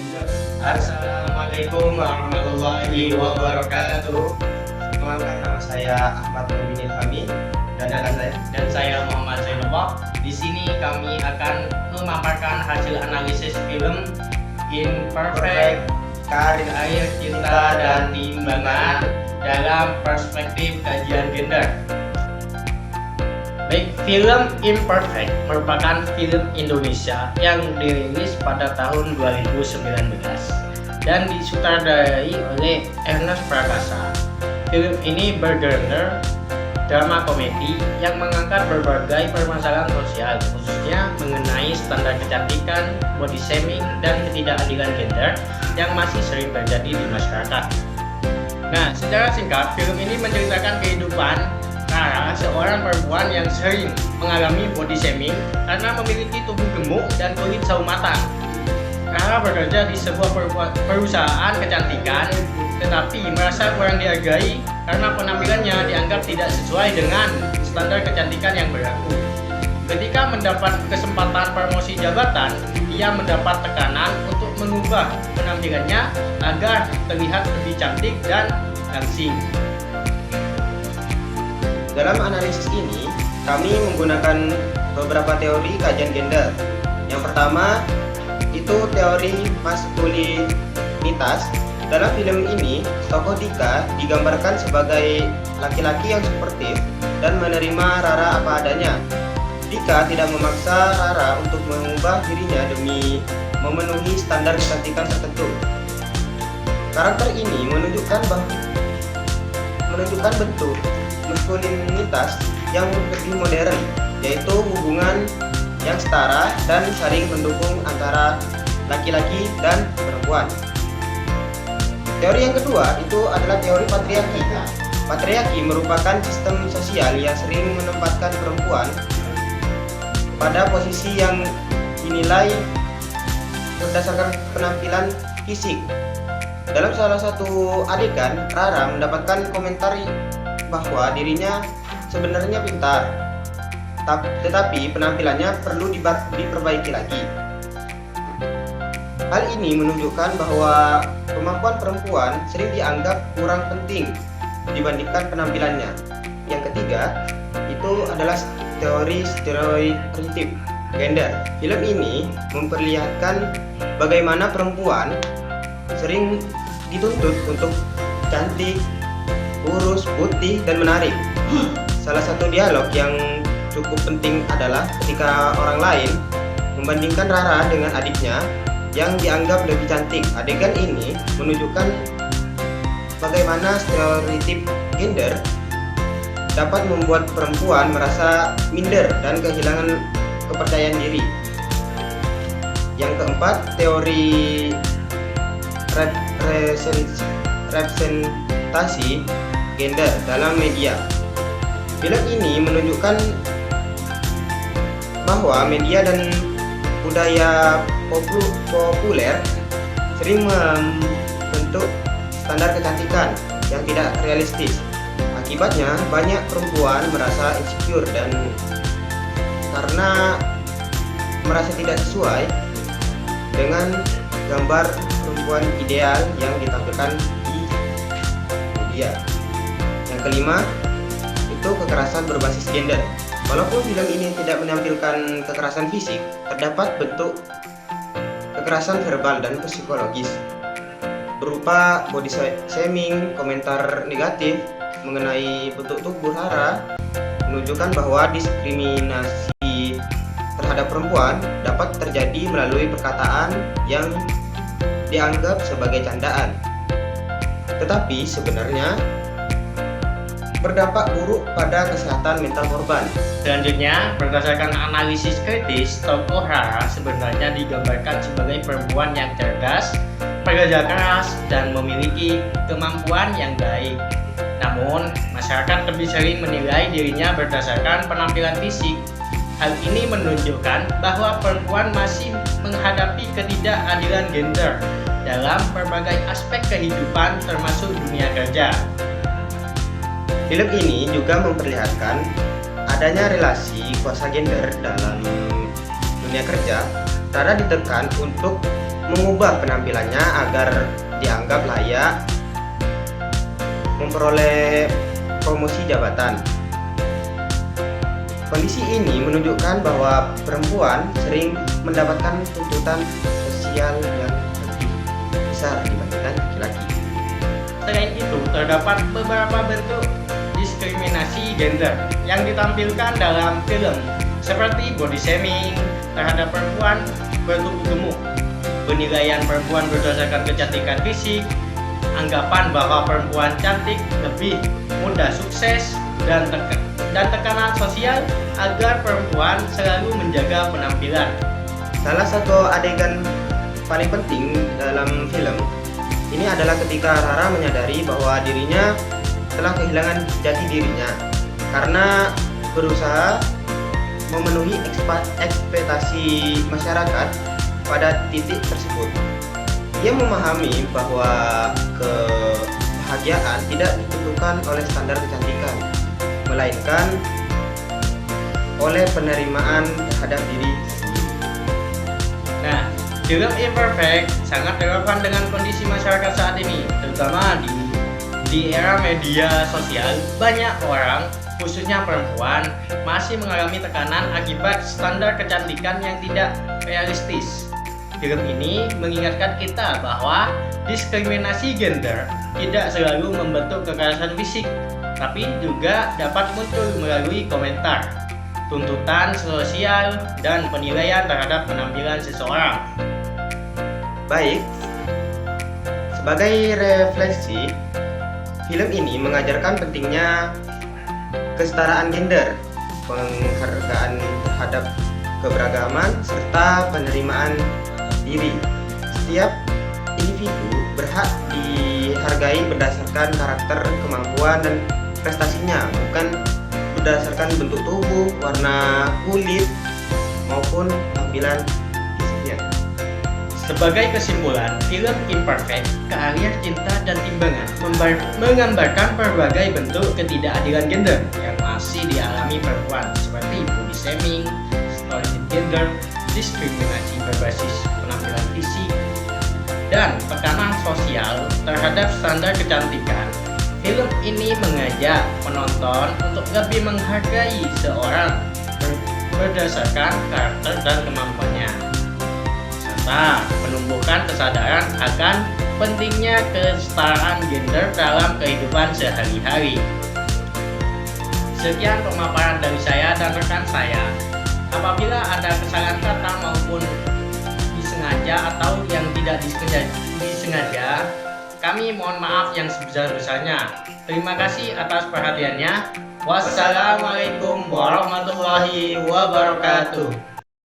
Assalamualaikum warahmatullahi wabarakatuh. Perkenalkan, nama saya Ahmad Nurdin Fahmi dan saya Muhammad Zainullah. Di sini kami akan memaparkan hasil analisis film Imperfect, Karya Cinta dan Timbangan dalam perspektif kajian gender. Baik, film Imperfect merupakan film Indonesia yang dirilis pada tahun 2019 dan disutradarai oleh Ernest Prakasa. Film ini bergenre drama komedi yang mengangkat berbagai permasalahan sosial, khususnya mengenai standar kecantikan, body shaming, dan ketidakadilan gender yang masih sering terjadi di masyarakat. Nah, secara singkat, film ini menceritakan kehidupan Rara, seorang perempuan yang sering mengalami body shaming karena memiliki tubuh gemuk dan kulit sawo matang. Rara bekerja di sebuah perusahaan kecantikan, tetapi merasa kurang dihargai karena penampilannya dianggap tidak sesuai dengan standar kecantikan yang berlaku. Ketika mendapat kesempatan promosi jabatan, ia mendapat tekanan untuk mengubah penampilannya agar terlihat lebih cantik dan langsing. Dalam analisis ini, kami menggunakan beberapa teori kajian gender. Yang pertama, itu teori maskulinitas. Dalam film ini, tokoh Dika digambarkan sebagai laki-laki yang suportif dan menerima Rara apa adanya. Dika tidak memaksa Rara untuk mengubah dirinya demi memenuhi standar kecantikan tertentu. Karakter ini menunjukkan bentuk maskulinitas yang lebih modern, yaitu hubungan yang setara dan saling mendukung antara laki-laki dan perempuan. Teori yang kedua itu adalah teori patriarki. Patriarki merupakan sistem sosial yang sering menempatkan perempuan pada posisi yang dinilai berdasarkan penampilan fisik. Dalam salah satu adegan, Rara mendapatkan komentar bahwa dirinya sebenarnya pintar, tetapi penampilannya perlu diperbaiki lagi. Hal ini menunjukkan bahwa kemampuan perempuan sering dianggap kurang penting dibandingkan penampilannya. Yang ketiga, itu adalah teori stereotip gender. Film ini memperlihatkan bagaimana perempuan sering dituntut untuk cantik, kurus, putih, dan menarik. Salah satu dialog yang cukup penting adalah ketika orang lain membandingkan Rara dengan adiknya yang dianggap lebih cantik. Adegan ini menunjukkan bagaimana stereotip gender dapat membuat perempuan merasa minder dan kehilangan kepercayaan diri. Yang keempat, teori representasi gender dalam media. Film ini menunjukkan bahwa media dan budaya populer sering membentuk standar kecantikan yang tidak realistis. Akibatnya, banyak perempuan merasa insecure dan karena merasa tidak sesuai dengan gambar perempuan ideal yang ditampilkan di media. Yang kelima, itu kekerasan berbasis gender. Walaupun film ini tidak menampilkan kekerasan fisik, terdapat bentuk kekerasan verbal dan psikologis berupa body shaming, komentar negatif mengenai bentuk tubuh Rara, menunjukkan bahwa diskriminasi terhadap perempuan dapat terjadi melalui perkataan yang dianggap sebagai candaan, tetapi sebenarnya berdampak buruk pada kesehatan mental korban. Selanjutnya, berdasarkan analisis kritis, tokoh Rara sebenarnya digambarkan sebagai perempuan yang cerdas, pekerja keras, dan memiliki kemampuan yang baik. Namun, masyarakat lebih sering menilai dirinya berdasarkan penampilan fisik. Hal ini menunjukkan bahwa perempuan masih menghadapi ketidakadilan gender dalam berbagai aspek kehidupan termasuk dunia kerja. Film ini juga memperlihatkan adanya relasi kuasa gender dalam dunia kerja. Rara ditekan untuk mengubah penampilannya agar dianggap layak memperoleh promosi jabatan. Kondisi ini menunjukkan bahwa perempuan sering mendapatkan tuntutan sosial yang lebih besar dibandingkan laki-laki. Selain itu, terdapat beberapa bentuk diskriminasi gender yang ditampilkan dalam film, seperti body shaming terhadap perempuan bertubuh gemuk, penilaian perempuan berdasarkan kecantikan fisik, anggapan bahwa perempuan cantik lebih mudah sukses, dan tekanan sosial agar perempuan selalu menjaga penampilan. Salah satu adegan paling penting dalam film ini adalah ketika Rara menyadari bahwa dirinya telah kehilangan jati dirinya karena berusaha memenuhi ekspektasi masyarakat pada titik tersebut. Ia memahami bahwa kebahagiaan tidak ditentukan oleh standar kecantikan, melainkan oleh penerimaan terhadap diri sendiri. Nah, film Imperfect sangat relevan dengan kondisi masyarakat saat ini, terutama di era media sosial. Banyak orang, khususnya perempuan, masih mengalami tekanan akibat standar kecantikan yang tidak realistis. Film ini mengingatkan kita bahwa diskriminasi gender tidak selalu membentuk kekerasan fisik, tapi juga dapat muncul melalui komentar, tuntutan sosial, dan penilaian terhadap penampilan seseorang. Baik, sebagai refleksi, film ini mengajarkan pentingnya kesetaraan gender, penghargaan terhadap keberagaman, serta penerimaan diri. Setiap individu berhak dihargai berdasarkan karakter, kemampuan, dan prestasinya, bukan berdasarkan bentuk tubuh, warna kulit, maupun tampilan fisiknya. Sebagai kesimpulan, film Imperfect, Keahlian Cinta dan Timbangan menggambarkan berbagai bentuk ketidakadilan gender yang masih dialami perempuan, seperti body shaming, stereotip gender, diskriminasi berbasis penampilan fisik, dan tekanan sosial terhadap standar kecantikan. Film ini mengajak penonton untuk lebih menghargai seorang berdasarkan karakter dan kemampuannya, serta menumbuhkan kesadaran akan pentingnya kesetaraan gender dalam kehidupan sehari-hari. Sekian pemaparan dari saya dan rekan saya. Apabila ada kesalahan kata maupun disengaja atau yang tidak disengaja, kami mohon maaf yang sebesar-besarnya. Terima kasih atas perhatiannya. Wassalamualaikum warahmatullahi wabarakatuh.